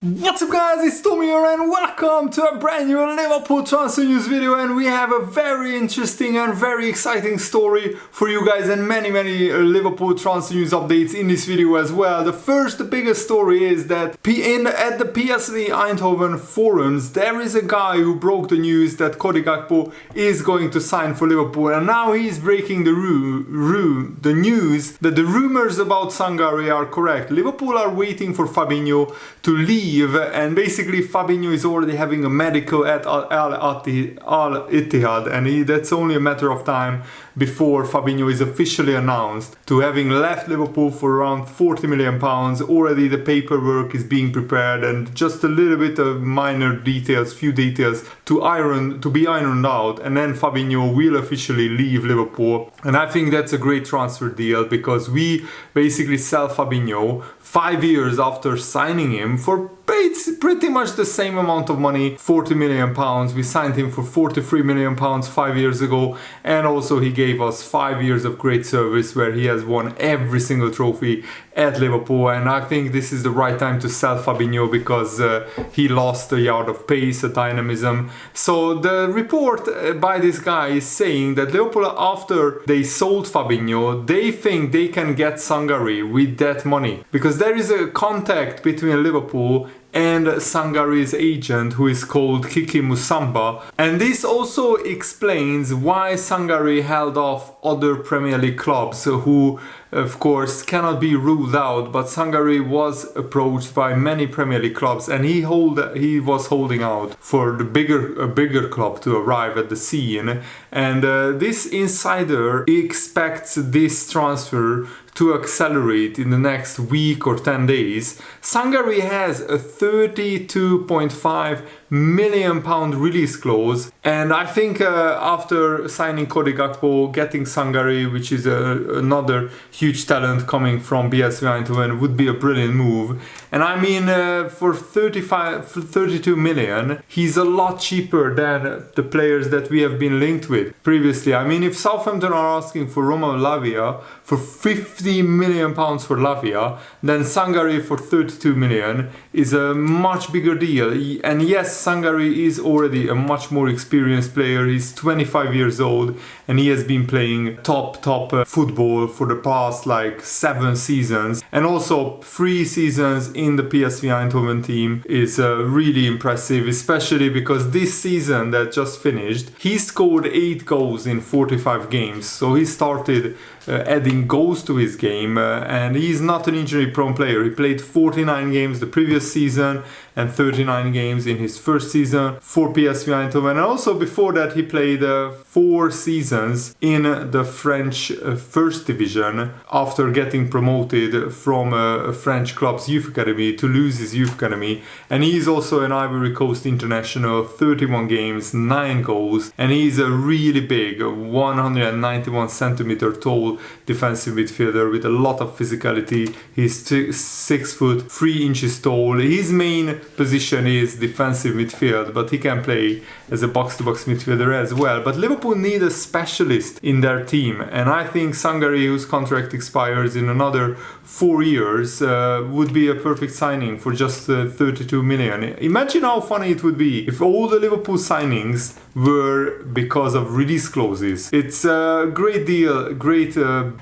What's up guys, it's Tommy here and welcome to a brand new Liverpool transfer news video, and we have a very interesting and very exciting story for you guys and many Liverpool transfer news updates in this video as well. The biggest story is that at the PSV Eindhoven forums there is a guy who broke the news that Cody Gakpo is going to sign for Liverpool, and now he's breaking the news that the rumors about Sangare are correct. Liverpool are waiting for Fabinho to leave, and basically Fabinho is already having a medical at Al Ittihad, and that's only a matter of time before Fabinho is officially announced to having left Liverpool for around £40 million. Already the paperwork is being prepared and just a little bit of few details to be ironed out, and then Fabinho will officially leave Liverpool. And I think that's a great transfer deal because we basically sell Fabinho 5 years after signing him for pretty much the same amount of money, £40 million. We signed him for £43 million 5 years ago, and also he gave us 5 years of great service where he has won every single trophy at Liverpool. And I think this is the right time to sell Fabinho because he lost a yard of pace, a dynamism. So the report by this guy is saying that Liverpool, after they sold Fabinho, they think they can get Sangare with that money, because there is a contact between Liverpool and Sangare's agent, who is called Kiki Musamba, and this also explains why Sangare held off other Premier League clubs who of course cannot be ruled out, but Sangare was approached by many Premier League clubs and he was holding out for a bigger club to arrive at the scene. And this insider expects this transfer to accelerate in the next week or 10 days. Sangare has a £32.5 million release clause, and I think after signing Cody Gakpo, getting Sangare, which is another huge talent coming from PSV Eindhoven, would be a brilliant move. And I mean, for 32 million, he's a lot cheaper than the players that we have been linked with previously. I mean, if Southampton are asking for Roman Lavia for £50 million for Lavia, then Sangare for 32 million is a much bigger deal. And yes, Sangare is already a much more experienced player. He's 25 years old and he has been playing top football for the past like 7 seasons, and also 3 seasons in the PSV Eindhoven team is really impressive, especially because this season that just finished, he scored 8 goals in 45 games. So he started adding goals to his game, and he's not an injury prone player. He played 49 games the previous season and 39 games in his first season for PSV Eindhoven, and also before that he played 4 seasons in the French first division after getting promoted from a French club's youth academy to lose his youth academy. And he's also an Ivory Coast international, 31 games, 9 goals, and he's a really big 191 centimeter tall defensive midfielder with a lot of physicality. He's 6 foot 3 inches tall. His main position is defensive midfield, but he can play as a box-to-box midfielder as well. But Liverpool need a specialist in their team, and I think Sangare, whose contract expires in another 4 years, would be a perfect signing for just 32 million. Imagine how funny it would be if all the Liverpool signings were because of release clauses. It's a great deal, great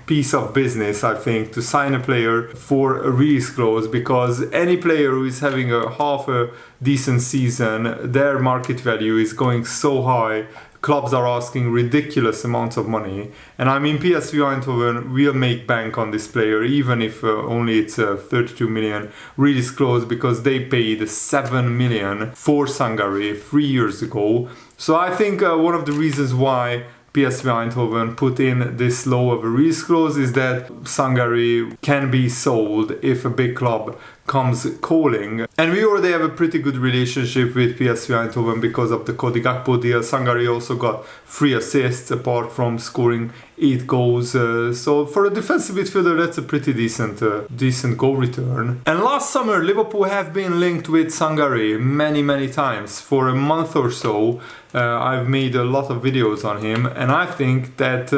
piece of business, I think, to sign a player for a release clause, because any player who is having half a decent season, their market value is going so high. Clubs are asking ridiculous amounts of money, and I mean PSV Eindhoven will make bank on this player, even if only it's a 32 million release clause, because they paid 7 million for Sangare 3 years ago. So I think one of the reasons why PSV Eindhoven put in this low of a release clause is that Sangare can be sold if a big club comes calling. And we already have a pretty good relationship with PSV Eindhoven because of the Cody Gakpo deal. Sangare also got 3 assists apart from scoring 8 goals. So for a defensive midfielder, that's a pretty decent goal return. And last summer, Liverpool have been linked with Sangare many times. For a month or so, I've made a lot of videos on him, and I think that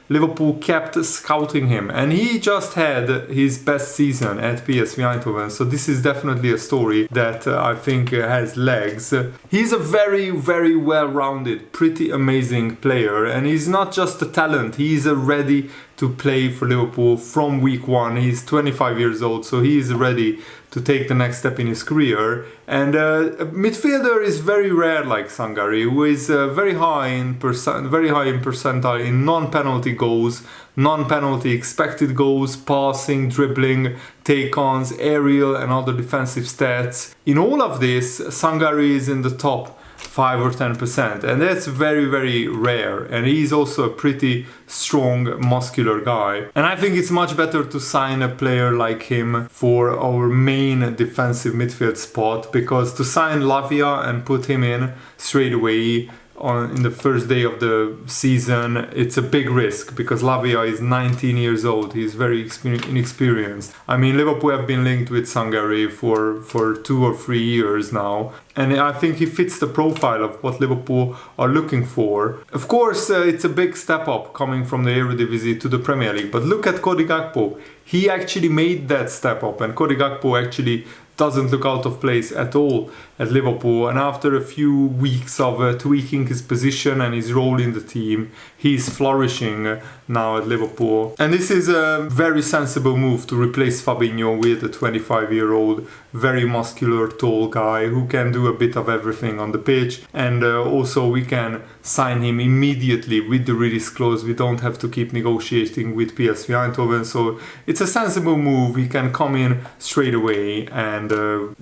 Liverpool kept scouting him, and he just had his best season at PSV Eindhoven, so this is definitely a story that I think has legs. He's a very, very well-rounded, pretty amazing player, and he's not just a talent, he's ready to play for Liverpool from week one. He's 25 years old, so he is ready to take the next step in his career. And a midfielder is very rare like Sangare, who is very high in percentile in non-penalty goals, non-penalty expected goals, passing, dribbling, take-ons, aerial and other defensive stats. In all of this, Sangare is in the top 5 or 10%, and that's very, very rare. And he's also a pretty strong, muscular guy. And I think it's much better to sign a player like him for our main defensive midfield spot, because to sign Lavia and put him in straight away in the first day of the season, it's a big risk, because Lavia is 19 years old. He's very inexperienced. I mean, Liverpool have been linked with Sangare for 2 or 3 years now, and I think he fits the profile of what Liverpool are looking for. Of course, it's a big step up coming from the Eredivisie to the Premier League, but look at Cody Gakpo. He actually made that step up, and Cody Gakpo actually doesn't look out of place at all at Liverpool, and after a few weeks of tweaking his position and his role in the team, he's flourishing now at Liverpool. And this is a very sensible move to replace Fabinho with a 25-year-old, very muscular, tall guy who can do a bit of everything on the pitch, and also we can sign him immediately with the release clause. We don't have to keep negotiating with PSV Eindhoven, so it's a sensible move. He can come in straight away and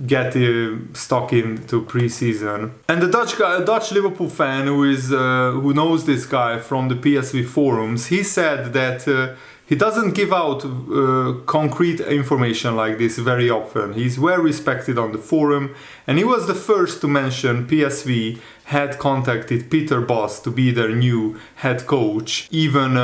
get stuck into pre-season. And the Dutch Liverpool fan who knows this guy from the PSV forums, he said that he doesn't give out concrete information like this very often. He's well respected on the forum, and he was the first to mention PSV had contacted Peter Bosz to be their new head coach, even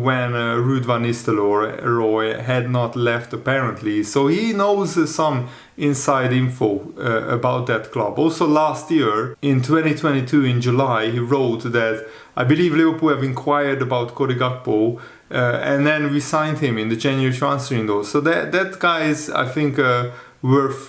when Ruud van Nistelrooy had not left apparently. So he knows some inside info about that club. Also last year, in 2022 in July, he wrote that I believe Liverpool have inquired about Cody Gakpo, and then we signed him in the January transfer window. So that guy is, I think, worth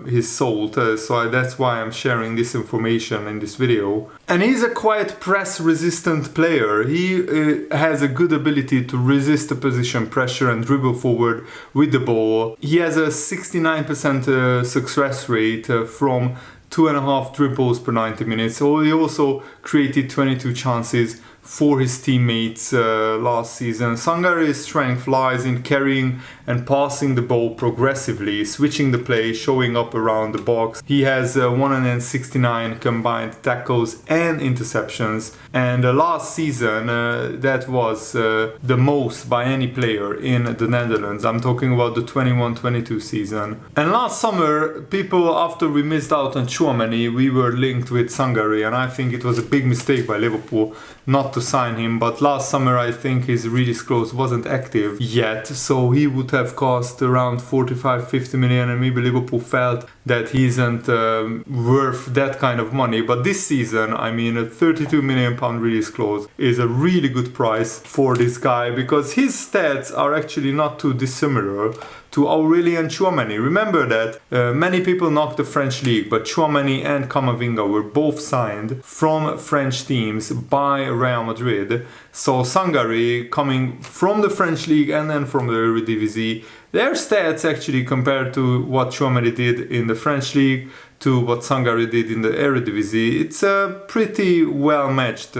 his salt, so that's why I'm sharing this information in this video. And he's a quite press resistant player. He has a good ability to resist the position pressure and dribble forward with the ball. He has a 69% success rate from 2.5 dribbles per 90 minutes. So he also created 22 chances for his teammates last season. Sangare's strength lies in carrying and passing the ball progressively, switching the play, showing up around the box. He has 169 combined tackles and interceptions, and last season that was the most by any player in the Netherlands. I'm talking about the 21-22 season. And last summer, people, after we missed out on Tchouaméni, we were linked with Sangare, and I think it was a big mistake by Liverpool not to sign him. But last summer I think his release clause wasn't active yet, so he would have cost around 45-50 million, and maybe Liverpool felt that he isn't worth that kind of money. But this season, I mean, a 32 million pound release clause is a really good price for this guy, because his stats are actually not too dissimilar to Aurélien Tchouaméni. Remember that many people knocked the French league, but Tchouaméni and Camavinga were both signed from French teams by Real Madrid. So Sangaré, coming from the French league and then from the Eredivisie, their stats actually compared to what Tchouaméni did in the French league to what Sangaré did in the Eredivisie, it's a pretty well matched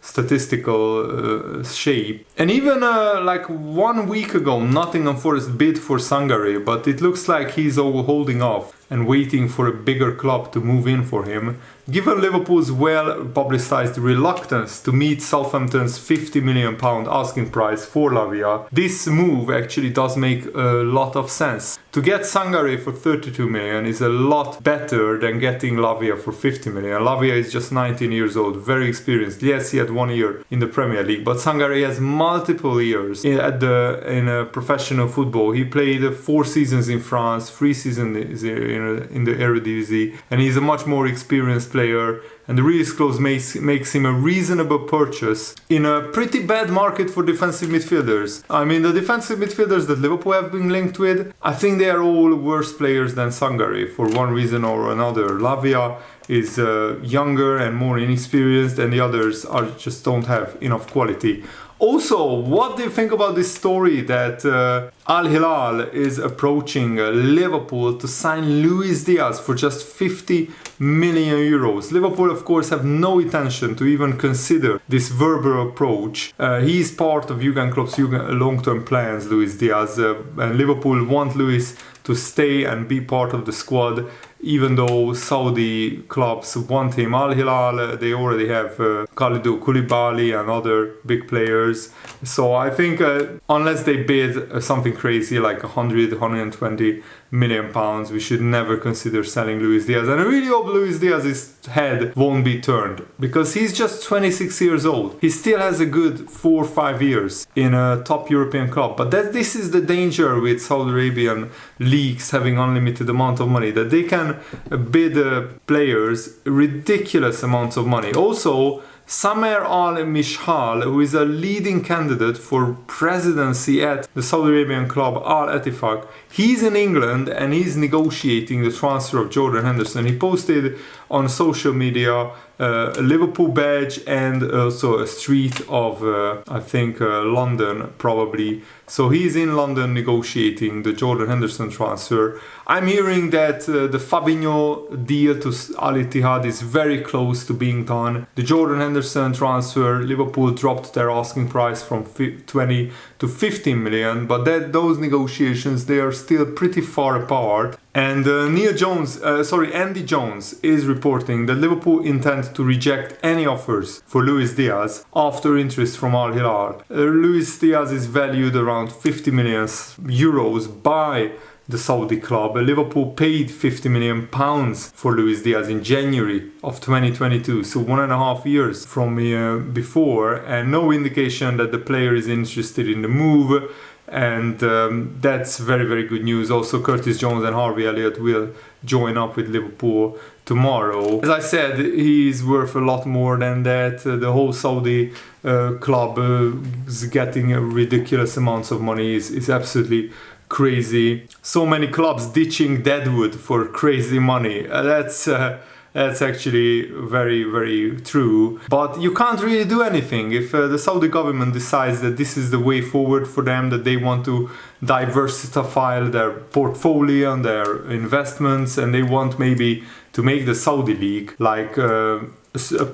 statistical shape. And even like 1 week ago, Nottingham Forest bid for Sangare, but it looks like he's all holding off and waiting for a bigger club to move in for him. Given Liverpool's well-publicised reluctance to meet Southampton's £50 million asking price for Lavia, this move actually does make a lot of sense. To get Sangare for 32 million is a lot better than getting Lavia for 50 million. Lavia is just 19 years old, very experienced. Yes, he had 1 year in the Premier League, but Sangaré has multiple years in professional football. He played 4 seasons in France, 3 seasons in the Eredivisie, and he's a much more experienced player. And the release clause makes him a reasonable purchase in a pretty bad market for defensive midfielders. I mean, the defensive midfielders that Liverpool have been linked with, I think they are all worse players than Sangare for one reason or another. Lavia is younger and more inexperienced, and the others just don't have enough quality. Also, what do you think about this story that Al Hilal is approaching Liverpool to sign Luis Diaz for just 50 million euros? Liverpool, of course, have no intention to even consider this verbal approach. He is part of Jurgen Klopp's long-term plans, Luis Diaz, and Liverpool want Luis to stay and be part of the squad, even though Saudi clubs want him. Al Hilal, they already have Khalidou Koulibaly and other big players. So I think unless they bid something crazy like 120 million pounds, we should never consider selling Luis Diaz. And I really hope Luis Diaz's head won't be turned, because he's just 26 years old. He still has a good 4 or 5 years in a top European club. But this is the danger with Saudi Arabian leagues having unlimited amount of money, that they can bid players ridiculous amounts of money. Also, Samer Al-Mishhal, who is a leading candidate for presidency at the Saudi Arabian club Al-Ettifaq, he's in England and he's negotiating the transfer of Jordan Henderson. He posted on social media a Liverpool badge and also a street of, I think, London probably. So he's in London negotiating the Jordan Henderson transfer. I'm hearing that the Fabinho deal to Al Ittihad is very close to being done. The Jordan Henderson transfer, Liverpool dropped their asking price from 20 to 15 million, but those negotiations, they are still pretty far apart. And Andy Jones is reporting that Liverpool intend to reject any offers for Luis Diaz after interest from Al Hilal. Luis Diaz is valued around 50 million euros by the Saudi club. Liverpool paid 50 million pounds for Luis Diaz in January of 2022, so 1.5 years from before, and no indication that the player is interested in the move. And that's very, very good news. Also, Curtis Jones and Harvey Elliott will join up with Liverpool tomorrow. As I said, he's worth a lot more than that. The whole Saudi club is getting ridiculous amounts of money. Is absolutely crazy. So many clubs ditching Deadwood for crazy money. That's actually very, very true. But you can't really do anything. If the Saudi government decides that this is the way forward for them, that they want to diversify their portfolio and their investments, and they want maybe to make the Saudi league like a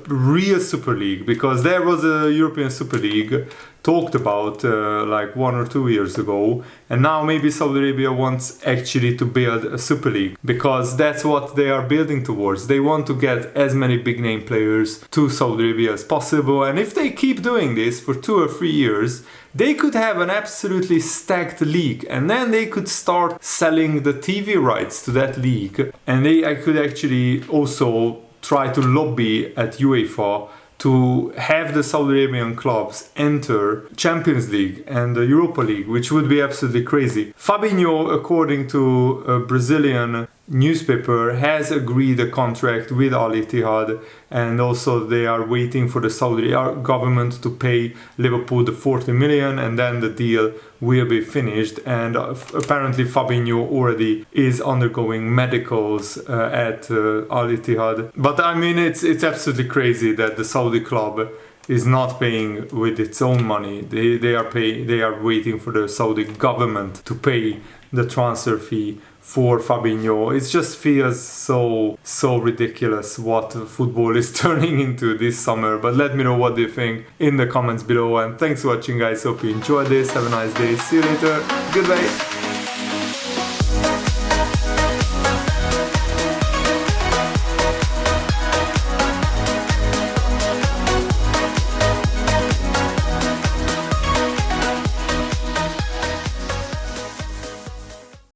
real Super League, because there was a European Super League talked about like 1 or 2 years ago, and now maybe Saudi Arabia wants actually to build a Super League, because that's what they are building towards. They want to get as many big name players to Saudi Arabia as possible, and if they keep doing this for 2 or 3 years, they could have an absolutely stacked league, and then they could start selling the TV rights to that league, and I could actually also try to lobby at UEFA to have the Saudi Arabian clubs enter Champions League and the Europa League, which would be absolutely crazy. Fabinho, according to a Brazilian newspaper, has agreed a contract with Al Ittihad, and also they are waiting for the Saudi government to pay Liverpool the 40 million, and then the deal will be finished. And apparently Fabinho already is undergoing medicals at Al Ittihad. But I mean, it's absolutely crazy that the Saudi club is not paying with its own money. They are waiting for the Saudi government to pay the transfer fee for Fabinho. It just feels so ridiculous what football is turning into this summer. But let me know what you think in the comments below, and thanks for watching, guys. Hope you enjoyed this. Have a nice day. See you later. Goodbye.